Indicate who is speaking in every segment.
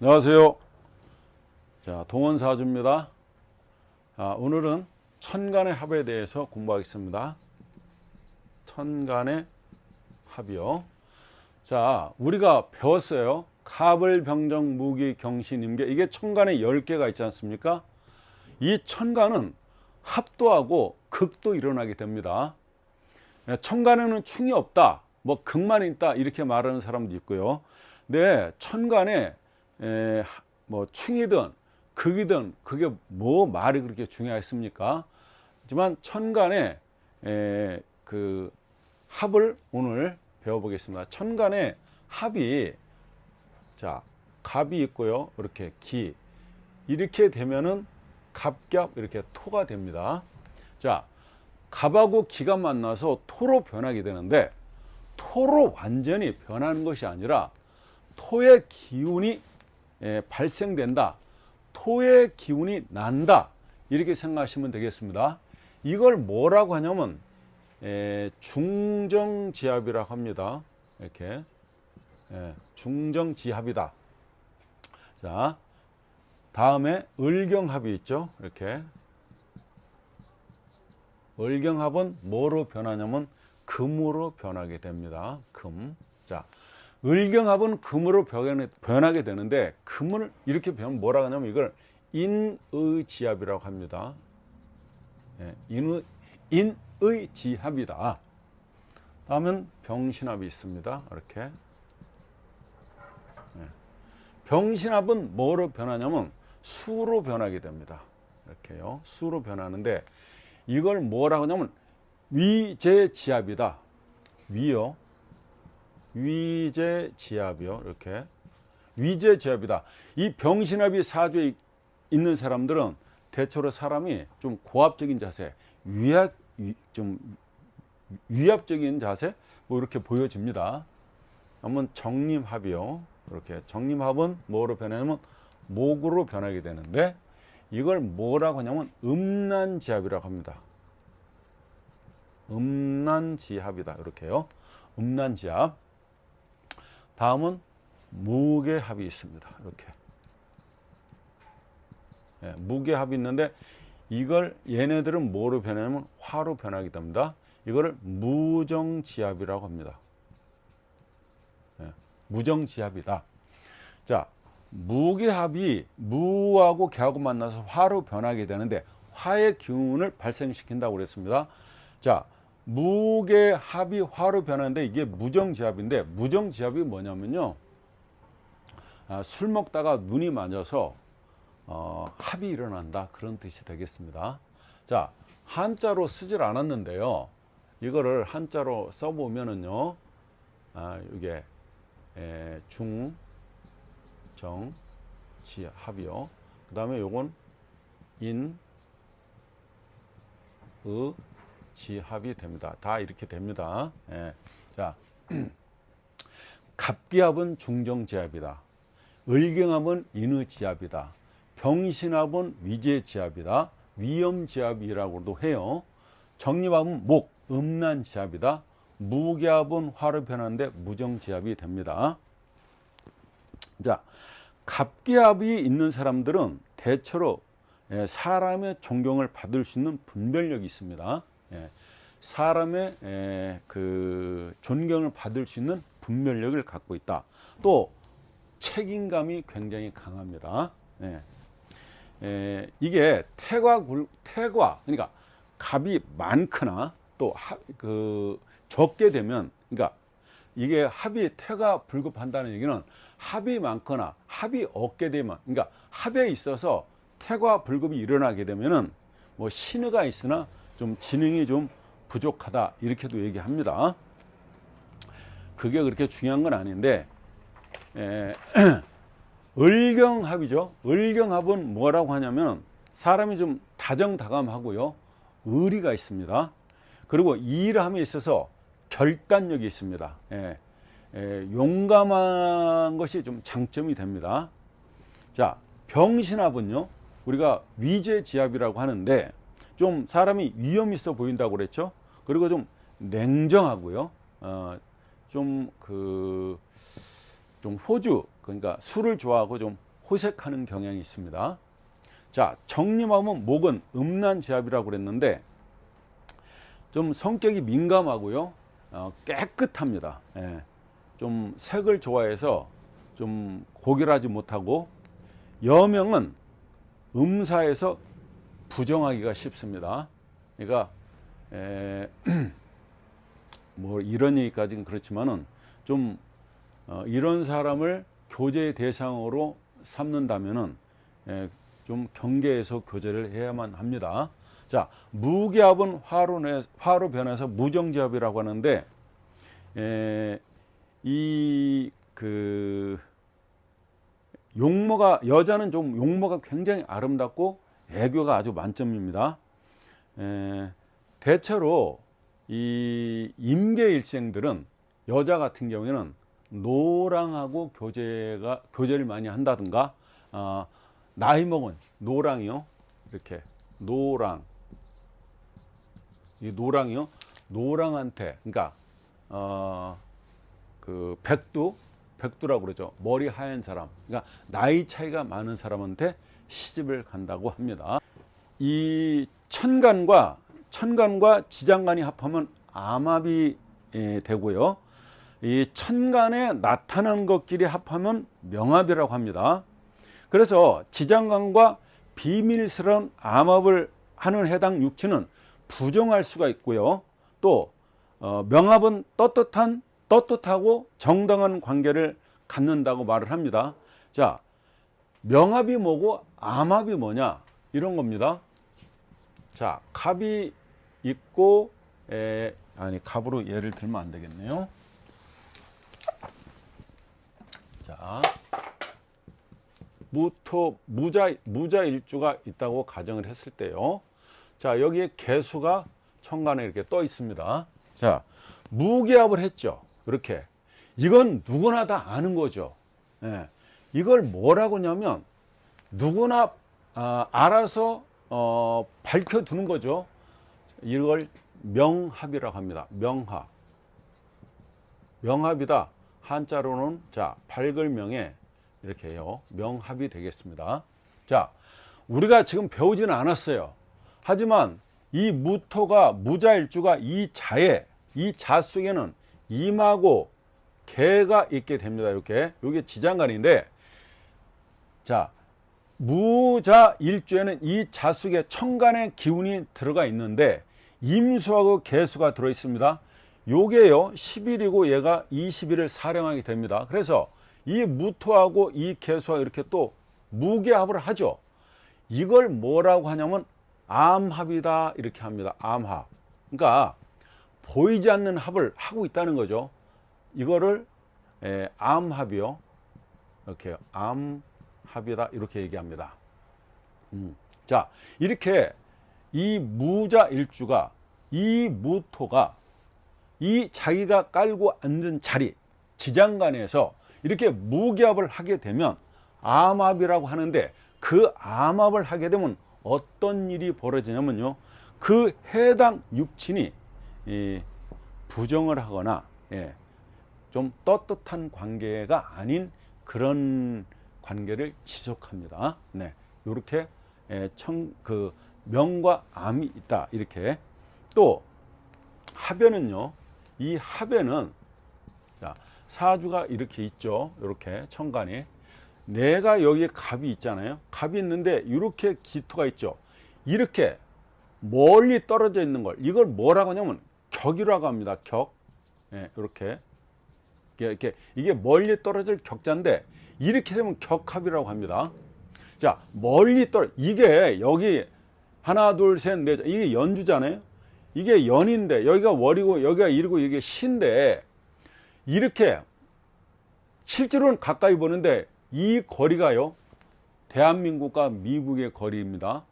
Speaker 1: 안녕하세요. 자, 동원사주입니다. 오늘은 천간의 합에 대해서 공부하겠습니다. 천간의 합이요. 자, 우리가 배웠어요. 갑을, 병정, 무기, 경신, 임계. 이게 천간에 10개가 있지 않습니까? 이 천간은 합도 하고 극도 일어나게 됩니다. 천간에는 충이 없다, 뭐 극만 있다 이렇게 말하는 사람도 있고요. 네, 천간에 뭐 충이든 극이든 그게 뭐 말이 그렇게 중요했습니까? 하지만 천간에 그 합을 오늘 배워보겠습니다. 천간에 합이, 자, 갑이 있고요. 이렇게 기, 이렇게 되면은 갑갑 이렇게 토가 됩니다. 자, 갑하고 기가 만나서 토로 변하게 되는데, 토로 완전히 변하는 것이 아니라 토의 기운이 발생된다, 토의 기운이 난다, 이렇게 생각하시면 되겠습니다. 이걸 뭐라고 하냐면 중정지합이라고 합니다. 이렇게 중정지합이다. 자, 다음에 을경합이 있죠. 이렇게 을경합은 뭐로 변하냐면 금으로 변하게 됩니다. 금. 자, 을경합은 금으로 변하게 되는데, 금을 이렇게 변하면 뭐라고 하냐면 이걸 인의지합이라고 합니다. 인의지합이다. 다음은 병신합이 있습니다. 이렇게. 병신합은 뭐로 변하냐면 수로 변하게 됩니다. 이렇게요. 수로 변하는데, 이걸 뭐라고 하냐면 위제지합이다. 위요. 위제지합이요. 이렇게 위제지합이다. 이 병신합이 사주에 있는 사람들은 대체로 사람이 좀 고압적인 자세, 좀 위압적인 자세, 뭐 이렇게 보여집니다. 한번 정림합이요. 이렇게 정림합은 뭐로 변하냐면 목으로 변하게 되는데, 이걸 뭐라고 하냐면 음란지합이라고 합니다. 음란지합이다. 이렇게요. 음란지합. 다음은 무게합이 있습니다. 이렇게. 무게합이 있는데, 이걸 얘네들은 뭐로 변하냐면 화로 변하게 됩니다. 이거를 무정지합이라고 합니다. 무정지합이다. 자, 무게합이 무하고 개하고 만나서 화로 변하게 되는데, 화의 기운을 발생시킨다고 그랬습니다. 자, 무게합이 화로 변하는데 이게 무정지합인데, 무정지합이 뭐냐면요, 술 먹다가 눈이 맞아서 합이 일어난다, 그런 뜻이 되겠습니다. 자, 한자로 쓰질 않았는데요, 이거를 한자로 써보면은요, 이게 중정지합이요. 그 다음에 요건 인의지합이 됩니다. 다 이렇게 됩니다. 자, 갑기합은 중정지합이다. 을경합은 인의지합이다. 병신합은 위제지합이다. 위염지합이라고도 해요. 정립합은 목, 음란지합이다. 무게합은 화로 변하는데 무정지합이 됩니다. 자, 갑기합이 있는 사람들은 대체로 사람의 존경을 받을 수 있는 분별력이 있습니다. 사람의 그 존경을 받을 수 있는 분별력을 갖고 있다. 또 책임감이 굉장히 강합니다. 이게 태과, 그러니까 갑이 많거나 또 적게 되면, 그러니까 이게 합이 태가 불급한다는 얘기는 합이 많거나 합이 없게 되면, 그러니까 합에 있어서 태과 불급이 일어나게 되면은 뭐 신의가 있으나 좀 지능이 좀 부족하다, 이렇게도 얘기합니다. 그게 그렇게 중요한 건 아닌데, 을경합이죠. 을경합은 뭐라고 하냐면 사람이 좀 다정다감하고요, 의리가 있습니다. 그리고 일함에 있어서 결단력이 있습니다. 용감한 것이 좀 장점이 됩니다. 자, 병신합은요, 우리가 위제지합이라고 하는데 좀 사람이 위험 있어 보인다고 그랬죠. 그리고 좀 냉정하고요, 좀 호주, 그러니까 술을 좋아하고 좀 호색하는 경향이 있습니다. 자, 정림하면 목은 음란지압이라고 그랬는데 좀 성격이 민감하고요. 깨끗합니다. 예. 좀 색을 좋아해서 좀 고결하지 못하고 여명은 음사에서 부정하기가 쉽습니다. 그러니까 뭐 이런 얘기까지는 그렇지만은 좀 이런 사람을 교제의 대상으로 삼는다면은 좀 경계해서 교제를 해야만 합니다. 자, 무기압은 화로 변해서 무정지압이라고 하는데 이 용모가 여자는 좀 용모가 굉장히 아름답고 애교가 아주 만점입니다. 대체로 이 임계일생들은 여자 같은 경우에는 노랑하고 교제를 많이 한다든가 나이 먹은 노랑이요, 이렇게 노랑, 이 노랑이요, 노랑한테, 그러니까 그 백두라고 그러죠. 머리 하얀 사람, 그러니까 나이 차이가 많은 사람한테 시집을 간다고 합니다. 이 천간과 지장간이 합하면 암합이 되고요. 이 천간에 나타난 것끼리 합하면 명합이라고 합니다. 그래서 지장간과 비밀스러운 암합을 하는 해당 육치는 부정할 수가 있고요. 또 명합은 떳떳하고 정당한 관계를 갖는다고 말을 합니다. 자, 명합이 뭐고 암합이 뭐냐, 이런 겁니다. 자, 갑이 있고 갑으로 예를 들면 안 되겠네요. 자, 무자 일주가 있다고 가정을 했을 때요. 자, 여기에 개수가 천간에 이렇게 떠 있습니다. 자, 무기압을 했죠. 이렇게. 이건 누구나 다 아는 거죠. 예. 이걸 뭐라고 하냐면 누구나 알아서 밝혀두는 거죠. 이걸 명합이라고 합니다. 명합이다. 한자로는 자, 밝을 명에 이렇게 해요. 명합이 되겠습니다. 자, 우리가 지금 배우지는 않았어요. 하지만 이 무토가 무자일주가 이 자 속에는 임하고 개가 있게 됩니다. 이게 지장간인데, 자, 무자일주에는 이 자 속에 천간의 기운이 들어가 있는데 임수하고 개수가 들어 있습니다. 요게요 10일이고 얘가 20일을 사령하게 됩니다. 그래서 이 무토하고 이 개수와 이렇게 또 무계합을 하죠. 이걸 뭐라고 하냐면 암합이다, 이렇게 합니다. 암합. 그러니까 보이지 않는 합을 하고 있다는 거죠. 이거를 암합이요, 이렇게 암합이다, 이렇게 얘기합니다. 자, 이렇게 이 무자일주가, 이 무토가 이 자기가 깔고 앉은 자리 지장간에서 이렇게 무기합을 하게 되면 암합이라고 하는데, 그 암합을 하게 되면 어떤 일이 벌어지냐면요, 그 해당 육친이 부정을 하거나 좀 떳떳한 관계가 아닌 그런 관계를 지속합니다. 네, 이렇게 명과 암이 있다, 이렇게. 또 합연은요, 이 합연은 자, 사주가 이렇게 있죠. 이렇게 천간에 내가 여기에 갑이 있잖아요. 갑이 있는데 이렇게 기토가 있죠. 이렇게 멀리 떨어져 있는 걸, 이걸 뭐라고 하냐면 격이라고 합니다. 격. 이렇게 이게 멀리 떨어질 격자인데 이렇게 되면 격합이라고 합니다. 자, 멀리 이게 여기 하나 둘 셋 넷, 이게 연주잖아요. 이게 연인데 여기가 월이고 여기가 일이고 이게 신데, 이렇게 실제로는 가까이 보는데 이 거리가요, 대한민국과 미국의 거리입니다.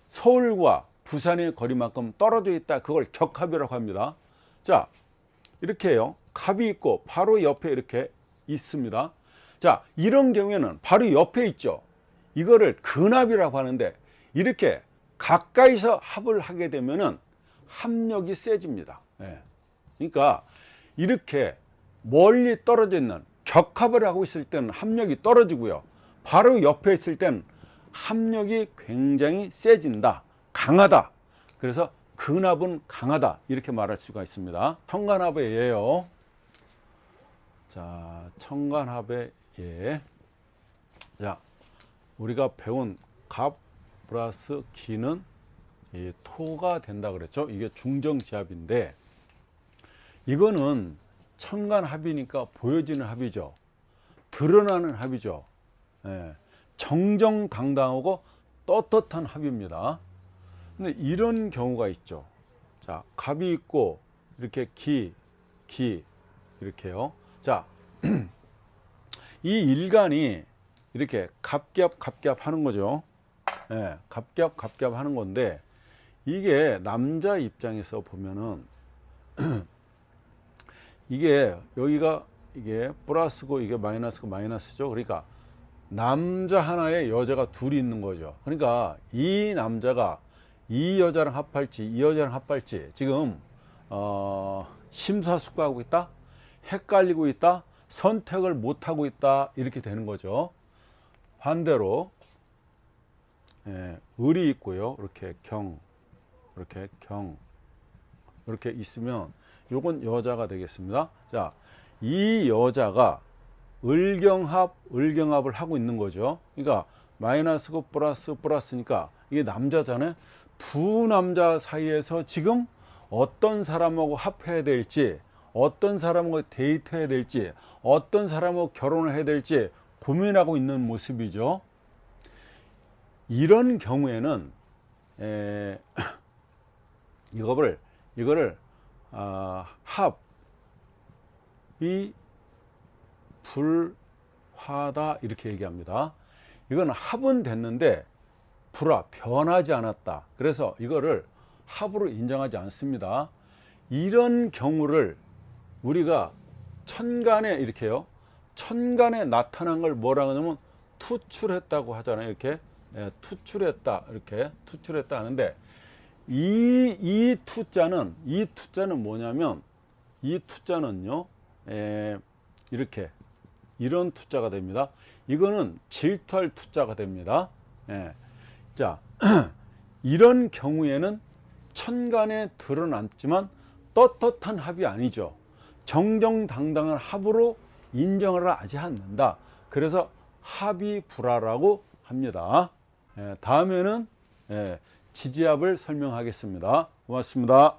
Speaker 1: 서울과 부산의 거리만큼 떨어져 있다. 그걸 격합이라고 합니다. 자, 이렇게 해요. 갑이 있고 바로 옆에 이렇게 있습니다. 자, 이런 경우에는 바로 옆에 있죠. 이거를 근합이라고 하는데, 이렇게 가까이서 합을 하게 되면은 합력이 세집니다. 그러니까 이렇게 멀리 떨어져 있는 격합을 하고 있을 때는 합력이 떨어지고요, 바로 옆에 있을 땐 합력이 굉장히 세진다, 강하다. 그래서 근합은 강하다 이렇게 말할 수가 있습니다. 청간합의 예요. 자, 청간합의 예. 자, 우리가 배운 갑 플러스 기는 이 토가 된다 그랬죠. 이게 중정지합인데 이거는 청간합이니까 보여지는 합이죠. 드러나는 합이죠. 예, 정정당당하고 떳떳한 합입니다. 근데 이런 경우가 있죠. 자, 갑이 있고 이렇게 기 이렇게요. 자, 이 일간이 이렇게 갑갑 하는 거죠. 예, 갑갑 하는 건데 이게 남자 입장에서 보면은 이게 여기가 이게 플러스고 이게 마이너스고 마이너스죠. 그러니까 남자 하나에 여자가 둘이 있는 거죠. 그러니까 이 남자가 이 여자랑 합할지 이 여자랑 합할지 지금 심사숙고하고 있다, 헷갈리고 있다, 선택을 못하고 있다 이렇게 되는 거죠. 반대로 을이 있고요. 이렇게 이렇게 있으면 요건 여자가 되겠습니다. 자, 이 여자가 을경합을 하고 있는 거죠. 그러니까 마이너스고 플러스니까 이게 남자잖아요. 두 남자 사이에서 지금 어떤 사람하고 합해야 될지, 어떤 사람하고 데이트해야 될지, 어떤 사람하고 결혼을 해야 될지 고민하고 있는 모습이죠. 이런 경우에는 이거를 합이 불화다 이렇게 얘기합니다. 이건 합은 됐는데 변하지 않았다. 그래서 이거를 합으로 인정하지 않습니다. 이런 경우를 우리가 천간에 이렇게요. 천간에 나타난 걸 뭐라고 하냐면 투출했다고 하잖아요. 이렇게 투출했다 이렇게 투출했다 하는데 이 투자는 뭐냐면 이 투자는요 이렇게 이런 투자가 됩니다. 이거는 질투할 투자가 됩니다. 자, 이런 경우에는 천간에 드러났지만 떳떳한 합이 아니죠. 정정당당한 합으로 인정을 하지 않는다. 그래서 합이 불화라고 합니다. 다음에는 지지합을 설명하겠습니다. 고맙습니다.